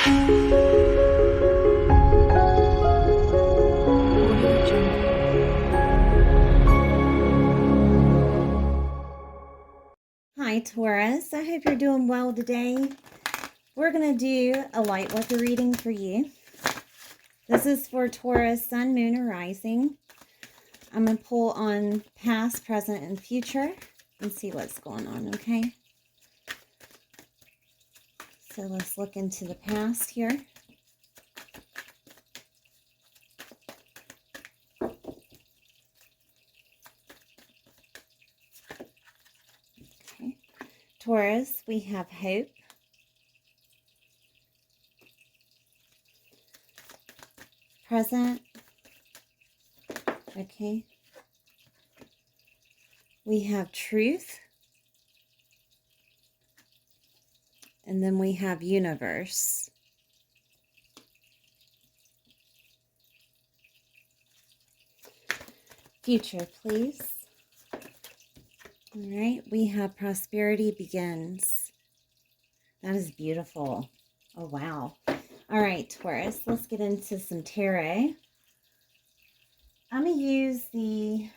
Hi Taurus, I hope you're doing well today. We're going to do a Lightworker reading for you. This is for Taurus, Sun, Moon, or Rising. I'm going to pull on past, present, and future and see what's going on, okay? So let's look into the past here. Okay. Taurus, we have hope. Present. Okay. We have truth. And then we have universe. Future, please. All right, we have prosperity begins. That is beautiful. Oh, wow. All right, Taurus, let's get into some tarot. I'm going to use the,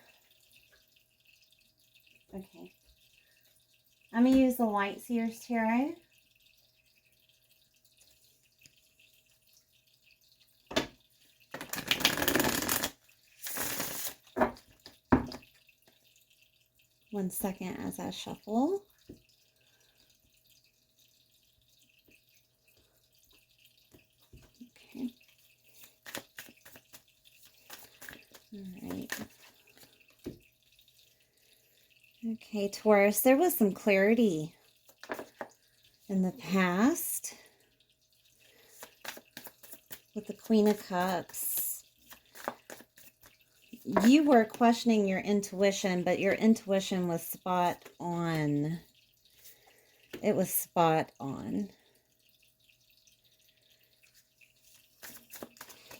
I'm going to use the Light Seers Tarot. One second as I shuffle. Okay. All right. Okay, Taurus, there was some clarity in the past with the Queen of Cups. You were questioning your intuition, but your intuition was spot on. It was spot on.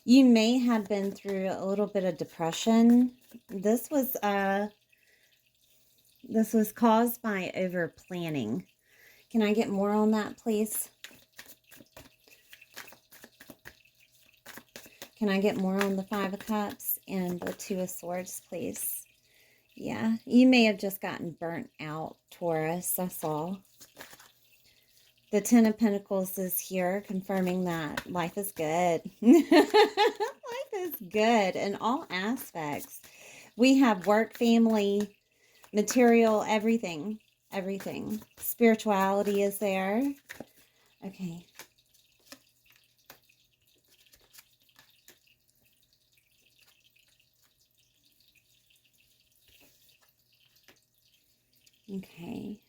You may have been through a little bit of depression. This was caused by over planning. Can I get more on that, please? Can I get more on the Five of Cups and the Two of Swords, please? Yeah, you may have just gotten burnt out, Taurus, that's all. The Ten of Pentacles is here, confirming that life is good. Life is good in all aspects. We have work, family, material, everything. Everything. Spirituality is there. Okay. Okay.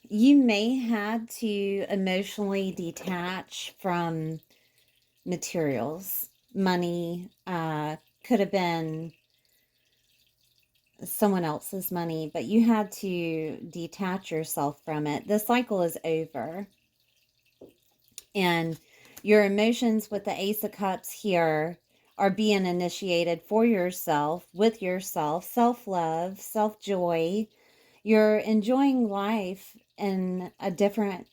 You may have to emotionally detach from materials. Money could have been someone else's money, but you had to detach yourself from it. The cycle is over. And your emotions with the Ace of Cups here are being initiated for yourself, with yourself, self-love, self-joy. You're enjoying life in a different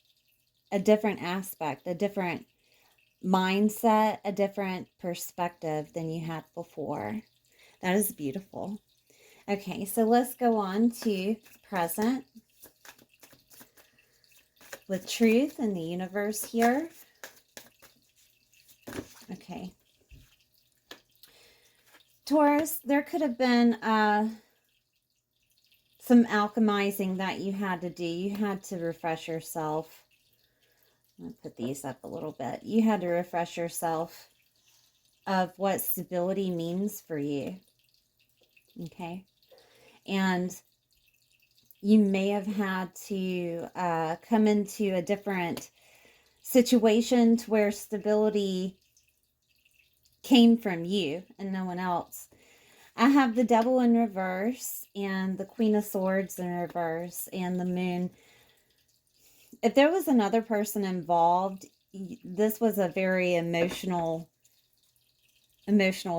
aspect, a different mindset, a different perspective than you had before. That is beautiful. Okay, so let's go on to present with truth in the universe here. Okay. Taurus, there could have been some alchemizing that you had to do. You had to refresh yourself. I'm going to put these up a little bit. You had to refresh yourself of what stability means for you. Okay. And you may have had to come into a different situation to where stability came from you and no one else. I have the Devil in reverse and the Queen of Swords in reverse and the Moon. If there was another person involved, this was a very emotional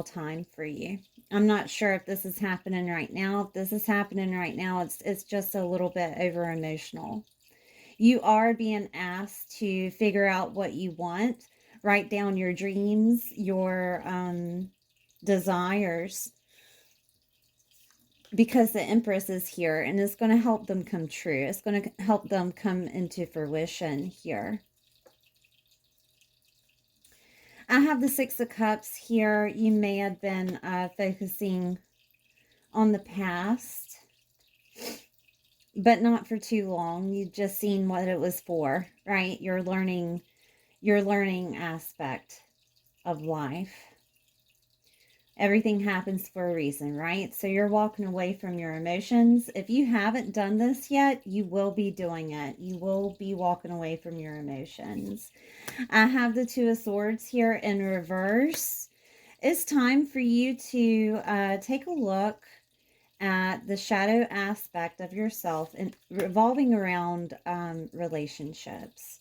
time for you. I'm not sure if this is happening right now. If this is happening right now, it's just a little bit over emotional. You are being asked to figure out what you want. Write down your dreams, your desires, because the Empress is here and it's going to help them come true. It's going to help them come into fruition here. I have the Six of Cups here. You may have been focusing on the past, but not for too long. You've just seen what it was for, right? Your learning aspect of life. Everything happens for a reason, right? So you're walking away from your emotions. If you haven't done this yet, you will be doing it. You will be walking away from your emotions. I have the Two of Swords here in reverse. It's time for you to take a look at the shadow aspect of yourself and revolving around relationships,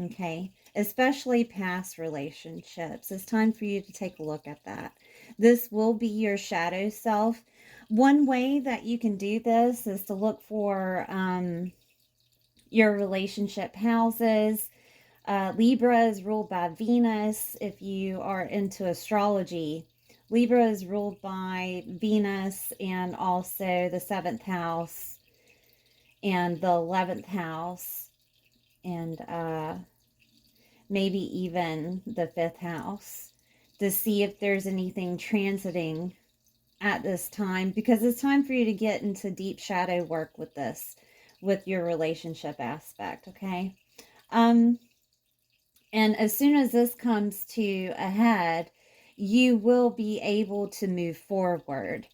okay? Especially past relationships. It's time for you to take a look at that. This will be your shadow self. One way that you can do this is to look for your relationship houses. Libra is ruled by Venus. If you are into astrology, Libra is ruled by Venus and also the 7th house and the 11th house and maybe even the 5th house, to see if there's anything transiting at this time, because it's time for you to get into deep shadow work with this, with your relationship aspect, okay? And as soon as this comes to a head, you will be able to move forward.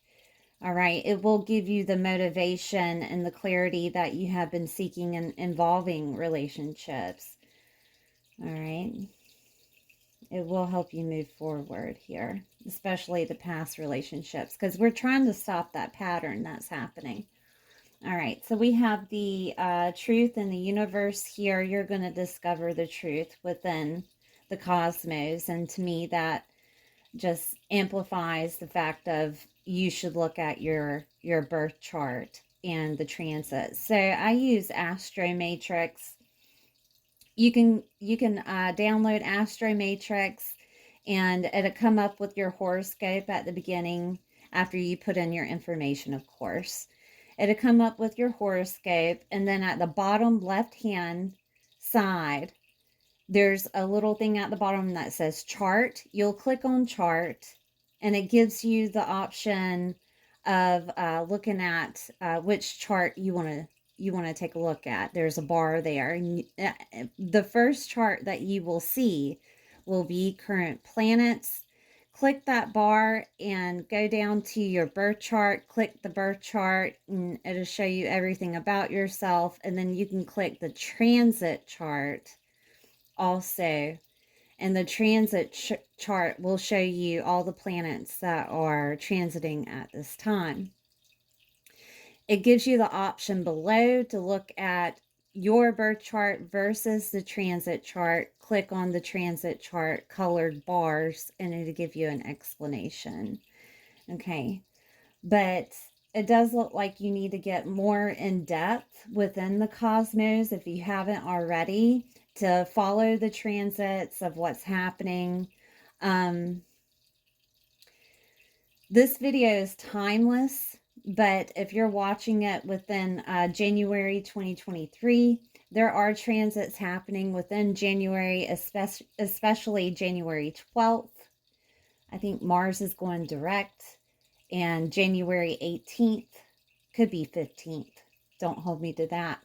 All right. It will give you the motivation and the clarity that you have been seeking in involving relationships. All right. It will help you move forward here, especially the past relationships, because we're trying to stop that pattern that's happening. All right, so we have the truth in the universe here. You're going to discover the truth within the cosmos. And to me, that just amplifies the fact of you should look at your birth chart and the transit. So I use Astro Matrix. You can download Astro Matrix, and it'll come up with your horoscope at the beginning after you put in your information, of course. It'll come up with your horoscope, and then at the bottom left-hand side, there's a little thing at the bottom that says chart. You'll click on chart, and it gives you the option of looking at which chart you want to take a look at. There's a bar there. And the first chart that you will see will be current planets. Click that bar and go down to your birth chart. Click the birth chart and it'll show you everything about yourself. And then you can click the transit chart also. And the transit chart will show you all the planets that are transiting at this time. It gives you the option below to look at your birth chart versus the transit chart. Click on the transit chart colored bars and it'll give you an explanation. Okay, but it does look like you need to get more in depth within the cosmos if you haven't already, to follow the transits of what's happening. This video is timeless, but if you're watching it within January 2023, there are transits happening within January, especially January 12th. I think Mars is going direct, and January 18th, could be 15th. Don't hold me to that.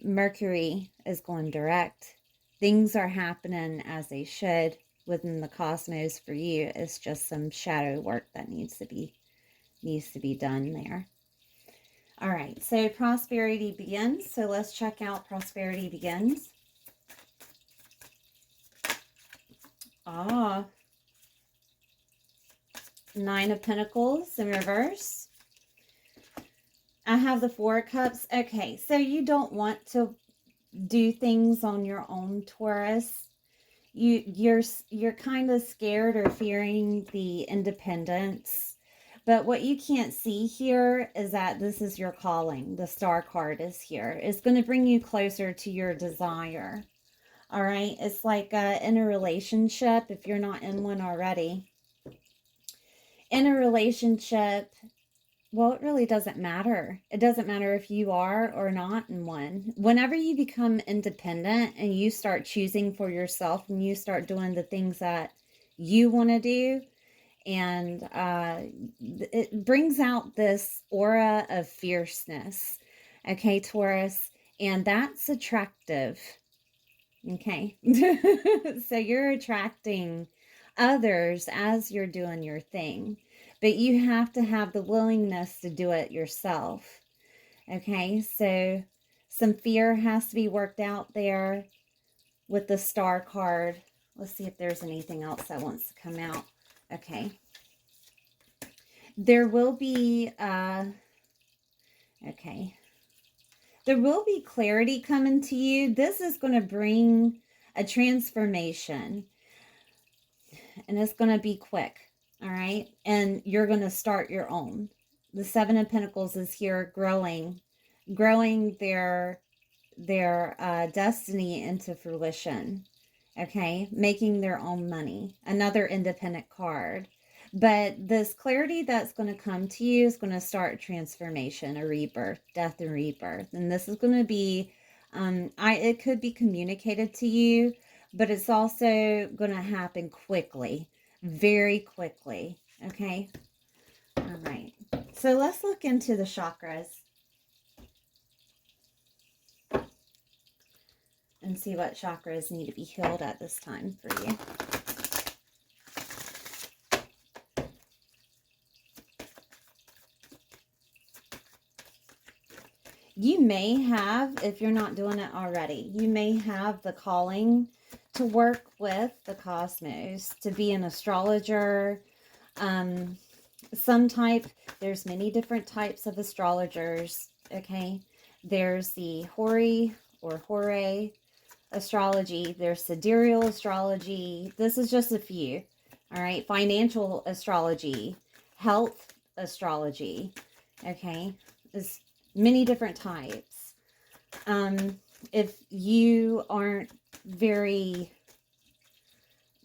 Mercury is going direct. Things are happening as they should within the cosmos for you. It's just some shadow work that needs to be done there. All right, so prosperity begins. So let's check out prosperity begins. Nine of Pentacles in reverse. I have the Four of Cups. Okay, so you don't want to do things on your own, Taurus. You're kind of scared or fearing the independence But what you can't see here is that this is your calling. The star card is here. It's going to bring you closer to your desire. All right. It's like in a relationship, if you're not in one already. In a relationship, well, it really doesn't matter. It doesn't matter if you are or not in one. Whenever you become independent and you start choosing for yourself and you start doing the things that you want to do, and it brings out this aura of fierceness. Okay, Taurus, and that's attractive. Okay, so you're attracting others as you're doing your thing, but you have to have the willingness to do it yourself. Okay, so some fear has to be worked out there with the star card. Let's see if there's anything else that wants to come out. Okay. There will be, okay. There will be clarity coming to you. This is going to bring a transformation. And it's going to be quick. All right. And you're going to start your own. The Seven of Pentacles is here growing their destiny into fruition. Okay. Making their own money. Another independent card. But this clarity that's going to come to you is going to start a transformation, a rebirth, death and rebirth. And this is going to be, it could be communicated to you, but it's also going to happen quickly, very quickly. Okay. All right. So let's look into the chakras and see what chakras need to be healed at this time for you. You may have, if you're not doing it already, you may have the calling to work with the cosmos, to be an astrologer, some type. There's many different types of astrologers, okay? There's the Hori or Hore astrology. There's sidereal astrology. This is just a few, all right? Financial astrology, health astrology, okay? There's many different types. If you aren't very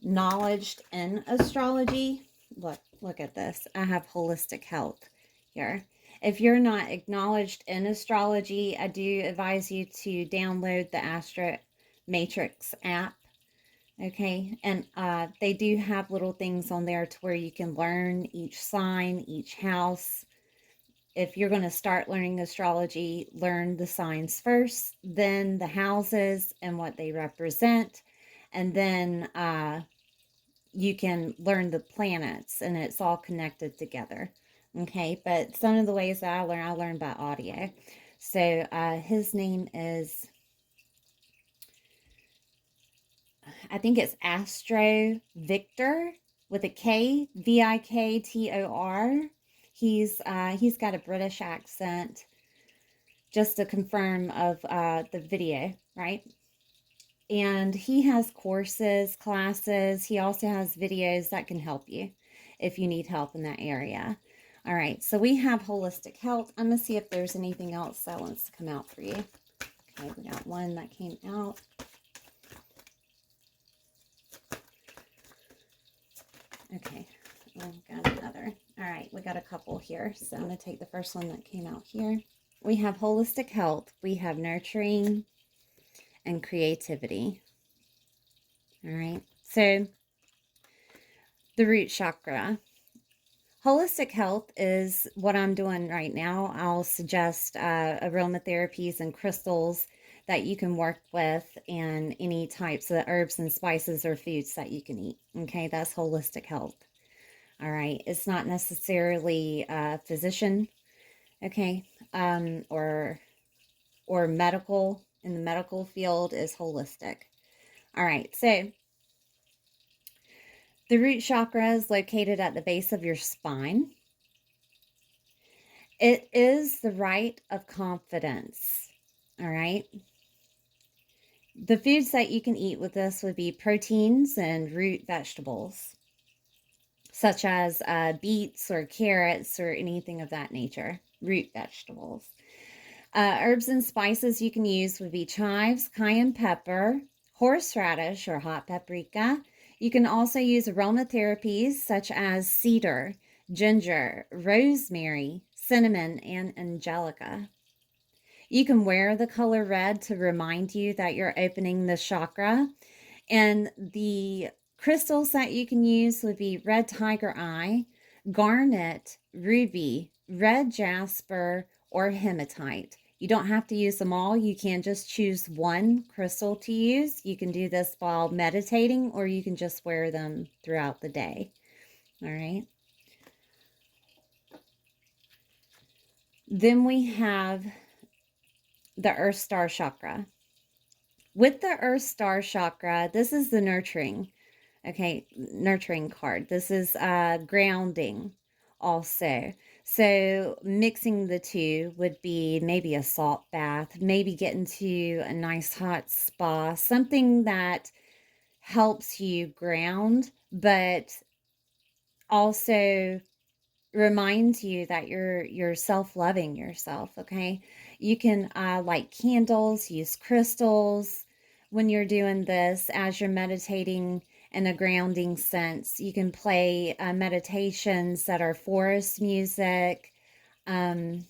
knowledged in astrology, look at this. I have holistic health here. If you're not acknowledged in astrology, I do advise you to download the Astro Matrix app. Okay, and they do have little things on there to where you can learn each sign, each house. If you're going to start learning astrology, learn the signs first, then the houses and what they represent, and then you can learn the planets, and it's all connected together. Okay, but some of the ways that I learned by audio. So his name is, I think it's Astro Victor with a K, Viktor. He's got a British accent, just to confirm of the video, right? And he has courses, classes. He also has videos that can help you if you need help in that area. All right, so we have holistic health. I'm going to see if there's anything else that wants to come out for you. Okay, we got one that came out. Okay, got another. All right, we got a couple here. So I'm going to take the first one that came out here. We have holistic health. We have nurturing and creativity. All right, so the root chakra. Holistic health is what I'm doing right now. I'll suggest aromatherapies and crystals that you can work with, and any types of herbs and spices or foods that you can eat. Okay, that's holistic health. All right, it's not necessarily a physician, okay, or medical. In the medical field is holistic. All right, so the root chakra is located at the base of your spine. It is the right of confidence. All right. The foods that you can eat with this would be proteins and root vegetables. such as beets or carrots or anything of that nature, root vegetables. Herbs and spices you can use would be chives, cayenne pepper, horseradish or hot paprika. You can also use aromatherapies such as cedar, ginger, rosemary, cinnamon, and angelica. You can wear the color red to remind you that you're opening the chakra. And the crystals that you can use would be red tiger eye, garnet, ruby, red jasper, or hematite. You don't have to use them all. You can just choose one crystal to use. You can do this while meditating, or you can just wear them throughout the day. All right. Then we have the Earth Star Chakra. With the Earth Star Chakra, this is the nurturing. Okay, nurturing card. This is grounding also. So mixing the two would be maybe a salt bath, maybe get into a nice hot spa, something that helps you ground, but also reminds you that you're self-loving yourself. Okay, you can light candles, use crystals when you're doing this as you're meditating in a grounding sense. You can play meditations that are forest music. I'm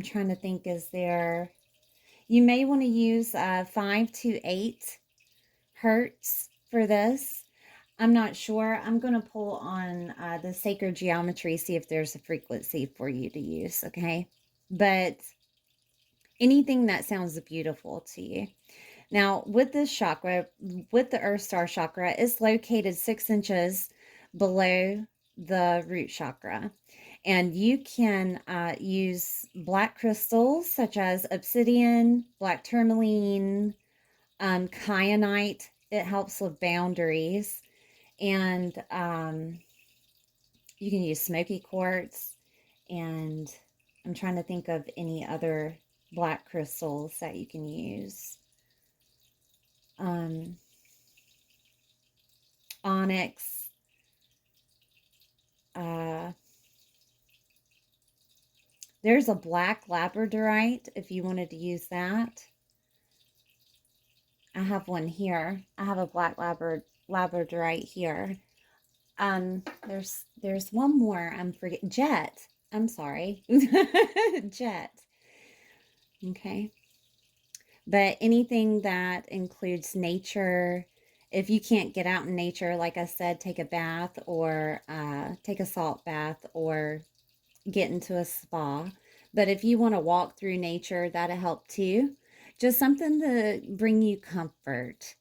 trying to think, is there, you may want to use 5 to 8 hertz for this. I'm not sure. I'm going to pull on the sacred geometry, see if there's a frequency for you to use, okay? But anything that sounds beautiful to you. Now, with this chakra, with the Earth Star Chakra, it's located 6 inches below the root chakra. And you can use black crystals such as obsidian, black tourmaline, kyanite. It helps with boundaries. And you can use smoky quartz, and I'm trying to think of any other black crystals that you can use. Onyx, there's a black labradorite if you wanted to use that. I have one here. I have a black labradorite here. There's one more. I'm forgetting. Jet. I'm sorry. Jet. Okay. But anything that includes nature, if you can't get out in nature, like I said, take a bath or take a salt bath or get into a spa. But if you want to walk through nature, that'll help too. Just something to bring you comfort.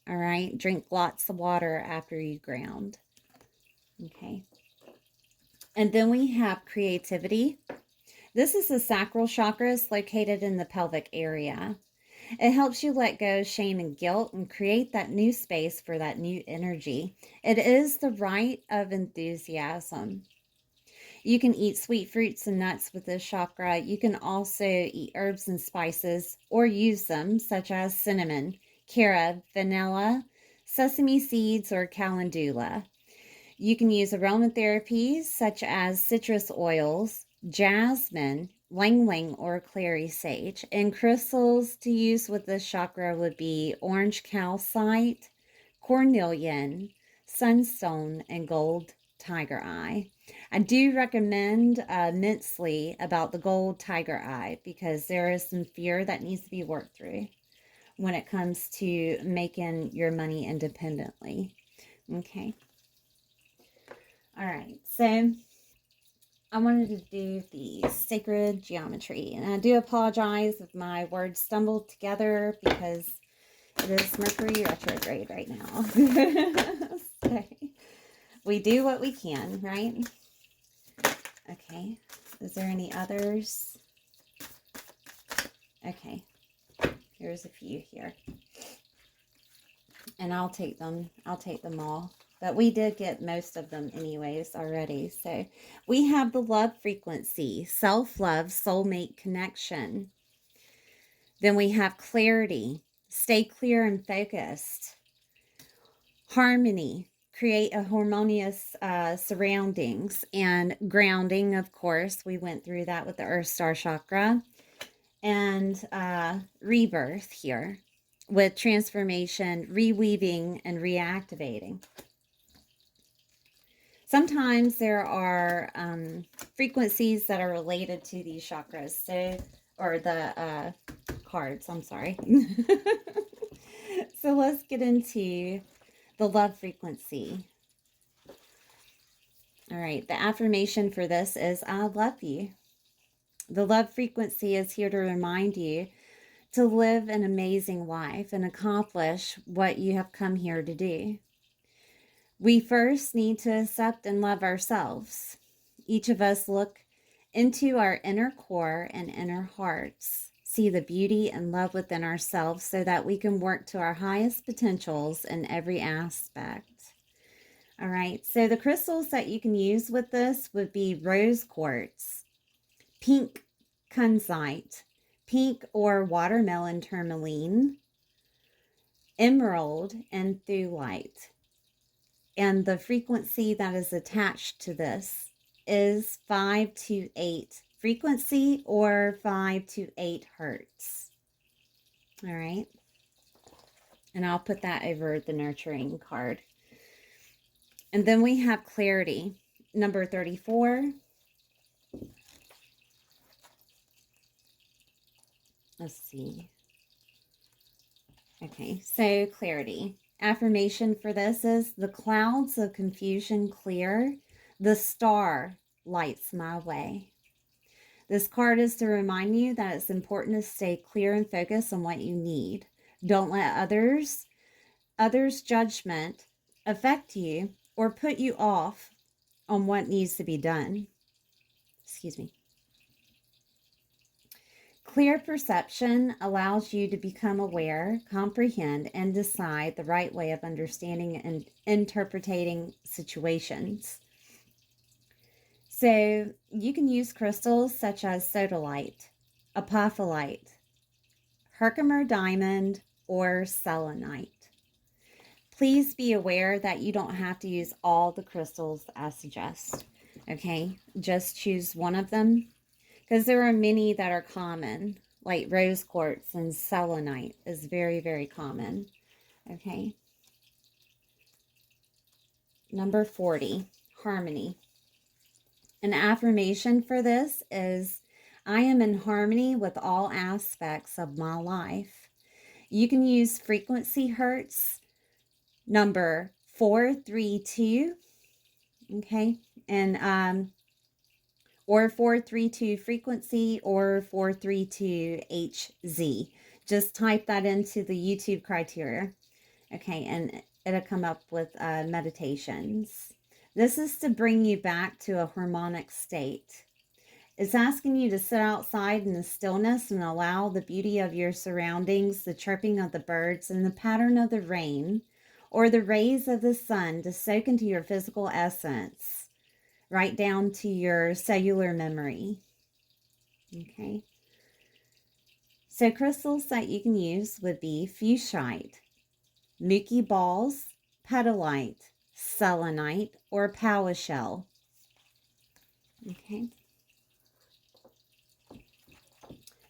All right. Drink lots of water after you ground. Okay. And then we have creativity. This is the sacral chakra. It's located in the pelvic area. It helps you let go of shame and guilt and create that new space for that new energy. It is the rite of enthusiasm. You can eat sweet fruits and nuts with this chakra. You can also eat herbs and spices or use them, such as cinnamon, carob, vanilla, sesame seeds, or calendula. You can use aromatherapies such as citrus oils, jasmine, lang lang, or clary sage. And crystals to use with this chakra would be orange calcite, cornelian, sunstone, and gold tiger eye. I do recommend immensely about the gold tiger eye because there is some fear that needs to be worked through when it comes to making your money independently. Okay. All right. So I wanted to do the sacred geometry, and I do apologize if my words stumbled together because it is Mercury retrograde right now. So we do what we can, right? Okay. Is there any others? Okay. Here's a few here. And I'll take them. I'll take them all. But we did get most of them anyways already. So we have the love frequency, self-love, soulmate connection. Then we have clarity, stay clear and focused. Harmony, create a harmonious surroundings. And grounding, of course, we went through that with the Earth Star Chakra. And rebirth here with transformation, reweaving, and reactivating. Sometimes there are frequencies that are related to these chakras, or the cards, I'm sorry. So let's get into the love frequency. All right, the affirmation for this is, I love you. The love frequency is here to remind you to live an amazing life and accomplish what you have come here to do. We first need to accept and love ourselves. Each of us look into our inner core and inner hearts, see the beauty and love within ourselves so that we can work to our highest potentials in every aspect. All right, so the crystals that you can use with this would be rose quartz, pink kunzite, pink or watermelon tourmaline, emerald, and thulite. And the frequency that is attached to this is 5 to 8 frequency, or 5 to 8 hertz. All right. And I'll put that over the nurturing card. And then we have clarity, number 34. Let's see. Okay, so clarity. Affirmation for this is, the clouds of confusion clear, the star lights my way. This card is to remind you that it's important to stay clear and focused on what you need. Don't let others' judgment affect you or put you off on what needs to be done. Excuse me. Clear perception allows you to become aware, comprehend, and decide the right way of understanding and interpreting situations. So you can use crystals such as sodalite, apophyllite, Herkimer diamond, or selenite. Please be aware that you don't have to use all the crystals I suggest. Okay, just choose one of them, because there are many that are common, like rose quartz and selenite is very, very common. Okay. Number 40, harmony. An affirmation for this is, I am in harmony with all aspects of my life. You can use frequency hertz, number 432, okay, and or 432 frequency, or 432 HZ. Just type that into the YouTube criteria, okay, and it'll come up with meditations. This is to bring you back to a harmonic state. It's asking you to sit outside in the stillness and allow the beauty of your surroundings, the chirping of the birds, and the pattern of the rain, or the rays of the sun, to soak into your physical essence, right down to your cellular memory. Okay. So crystals that you can use would be fuchsite, mookie balls, petalite, selenite, or power shell. Okay.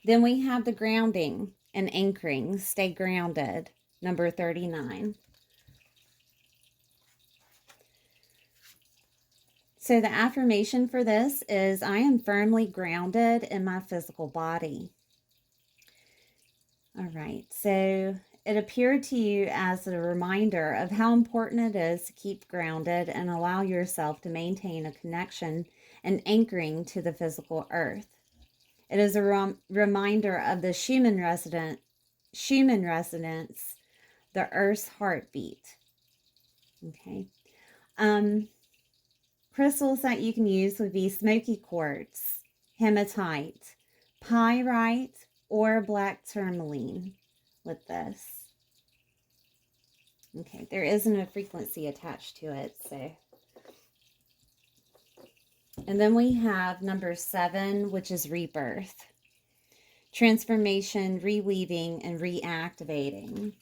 Then we have the grounding and anchoring. Stay grounded, number 39. So the affirmation for this is, I am firmly grounded in my physical body. All right, so it appeared to you as a reminder of how important it is to keep grounded and allow yourself to maintain a connection and anchoring to the physical earth. It is a reminder of the Schumann resonance, the Earth's heartbeat. Okay. Crystals that you can use would be smoky quartz, hematite, pyrite, or black tourmaline with this. Okay, there isn't a frequency attached to it, so. And then we have number 7, which is rebirth. Transformation, reweaving, and reactivating.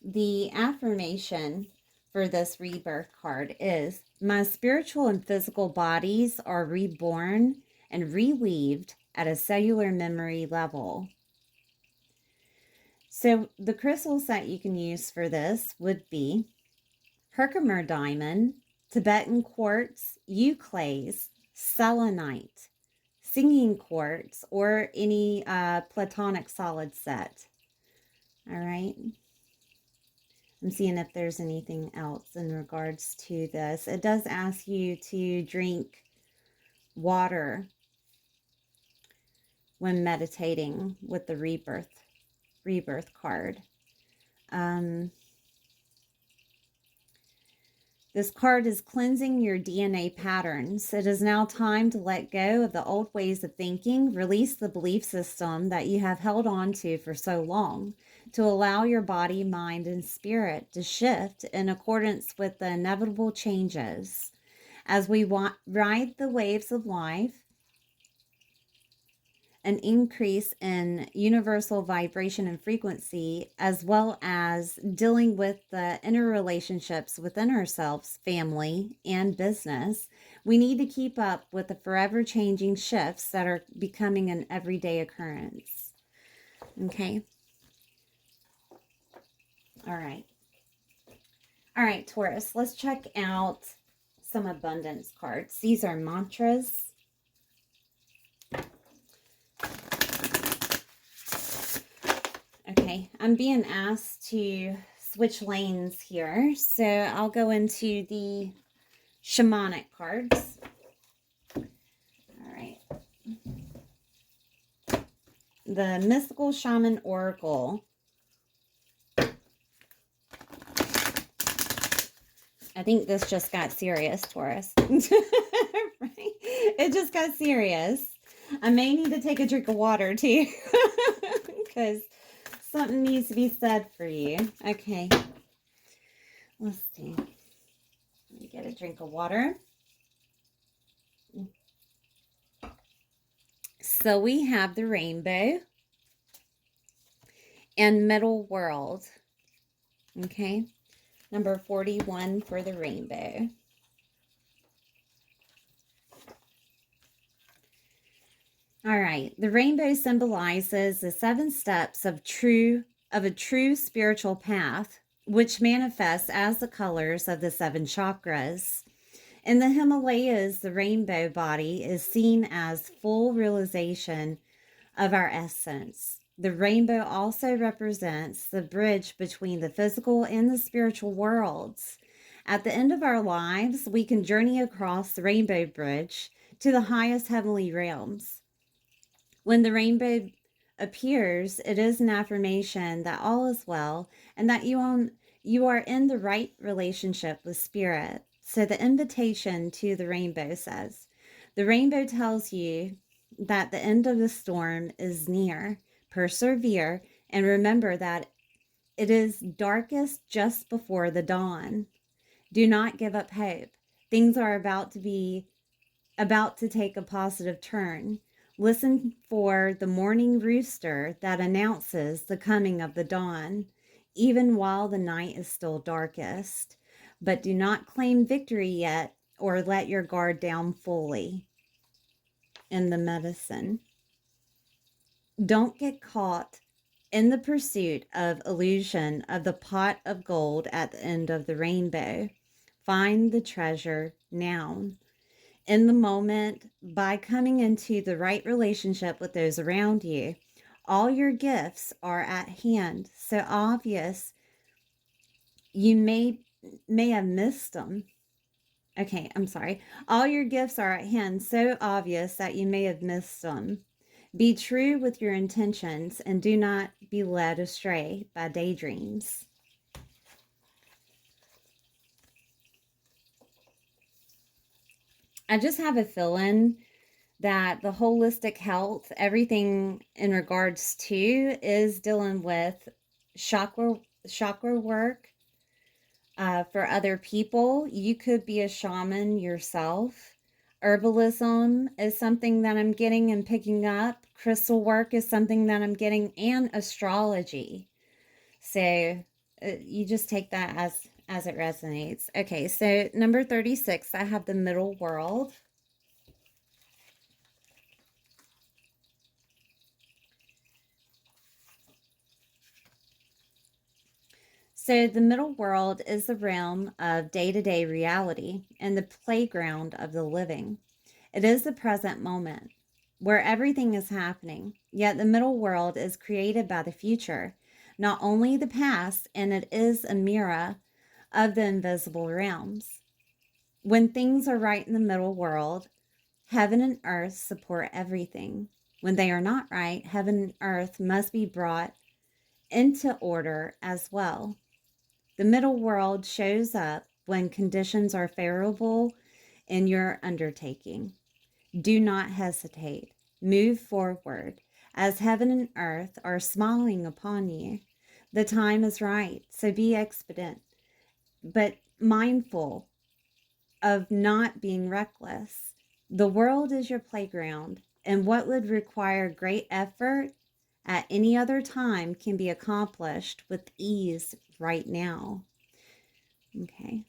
the affirmation for this rebirth card is, my spiritual and physical bodies are reborn and reweaved at a cellular memory level. So the crystals that you can use for this would be Herkimer diamond, Tibetan quartz, euclase, selenite, singing quartz, or any platonic solid set. All right. I'm seeing if there's anything else in regards to this. It does ask you to drink water when meditating with the rebirth card. This card is cleansing your DNA patterns. It is now time to let go of the old ways of thinking, release the belief system that you have held on to for so long, to allow your body, mind, and spirit to shift in accordance with the inevitable changes. As we ride the waves of life, an increase in universal vibration and frequency, as well as dealing with the interrelationships within ourselves, family, and business, we need to keep up with the forever changing shifts that are becoming an everyday occurrence. Okay. All right. All right, Taurus, let's check out some abundance cards. These are mantras. Okay, I'm being asked to switch lanes here, so I'll go into the shamanic cards. All right. The Mystical Shaman Oracle. I think this just got serious, Taurus. Right? It just got serious. I may need to take a drink of water, too, because something needs to be said for you. Okay. Let's see. Let me get a drink of water. So we have the rainbow and middle world. Okay. Number 41 for the rainbow. All right. The rainbow symbolizes the 7 steps of a true spiritual path, which manifests as the colors of the 7 chakras. In the Himalayas, the rainbow body is seen as full realization of our essence. The rainbow also represents the bridge between the physical and the spiritual worlds. At the end of our lives, we can journey across the rainbow bridge to the highest heavenly realms. When the rainbow appears, it is an affirmation that all is well and that you are in the right relationship with spirit. So the invitation to the rainbow says, the rainbow tells you that the end of the storm is near. Persevere and remember that it is darkest just before the dawn. Do not give up hope. Things are about to take a positive turn. Listen for the morning rooster that announces the coming of the dawn, even while the night is still darkest. But do not claim victory yet or let your guard down fully. In the medicine, don't get caught in the pursuit of illusion of the pot of gold at the end of the rainbow. Find the treasure now. In the moment, by coming into the right relationship with those around you, all your gifts are at hand, so obvious you may have missed them. Okay, I'm sorry. All your gifts are at hand, so obvious that you may have missed them. Be true with your intentions and do not be led astray by daydreams. I just have a feeling that the holistic health, everything in regards to, is dealing with chakra work for other people. You could be a shaman yourself. Herbalism is something that I'm getting and picking up. Crystal work is something that I'm getting, and astrology. So you just take that as it resonates. Okay, so number 36, I have the middle world. So the middle world is the realm of day-to-day reality and the playground of the living. It is the present moment where everything is happening, yet the middle world is created by the future, not only the past, and it is a mirror of the invisible realms. When things are right in the middle world, heaven and earth support everything. When they are not right, heaven and earth must be brought into order as well. The middle world shows up when conditions are favorable in your undertaking. Do not hesitate. Move forward, as heaven and earth are smiling upon you. The time is right, so be expedient, but mindful of not being reckless. The world is your playground, and what would require great effort at any other time can be accomplished with ease right now. Okay.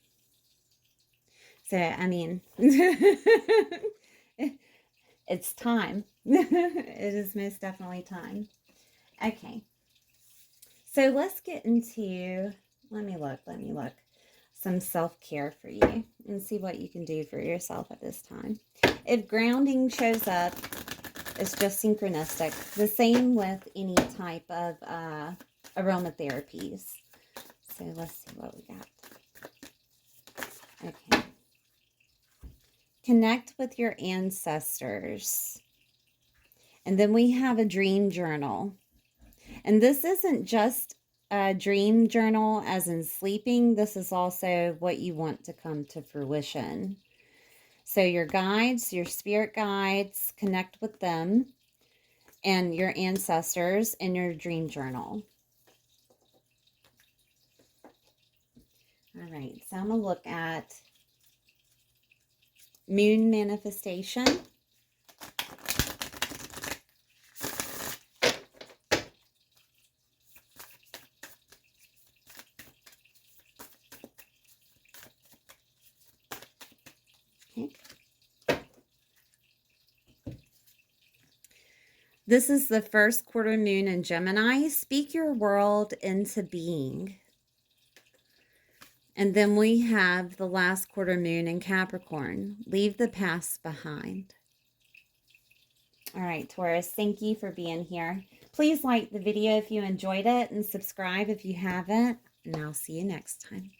So, I mean, it's time. It is most definitely time. Okay. So let's get into, let me look. Some self-care for you and see what you can do for yourself at this time. If grounding shows up, it's just synchronistic. The same with any type of aromatherapies. So let's see what we got. Okay. Connect with your ancestors. And then we have a dream journal. And this isn't just a dream journal as in sleeping. This is also what you want to come to fruition. So your guides, your spirit guides, connect with them and your ancestors in your dream journal. All right, so I'm going to look at moon manifestation. Okay. This is the first quarter moon in Gemini. Speak your world into being. And then we have the last quarter moon in Capricorn. Leave the past behind. All right, Taurus, thank you for being here. Please like the video if you enjoyed it and subscribe if you haven't. And I'll see you next time.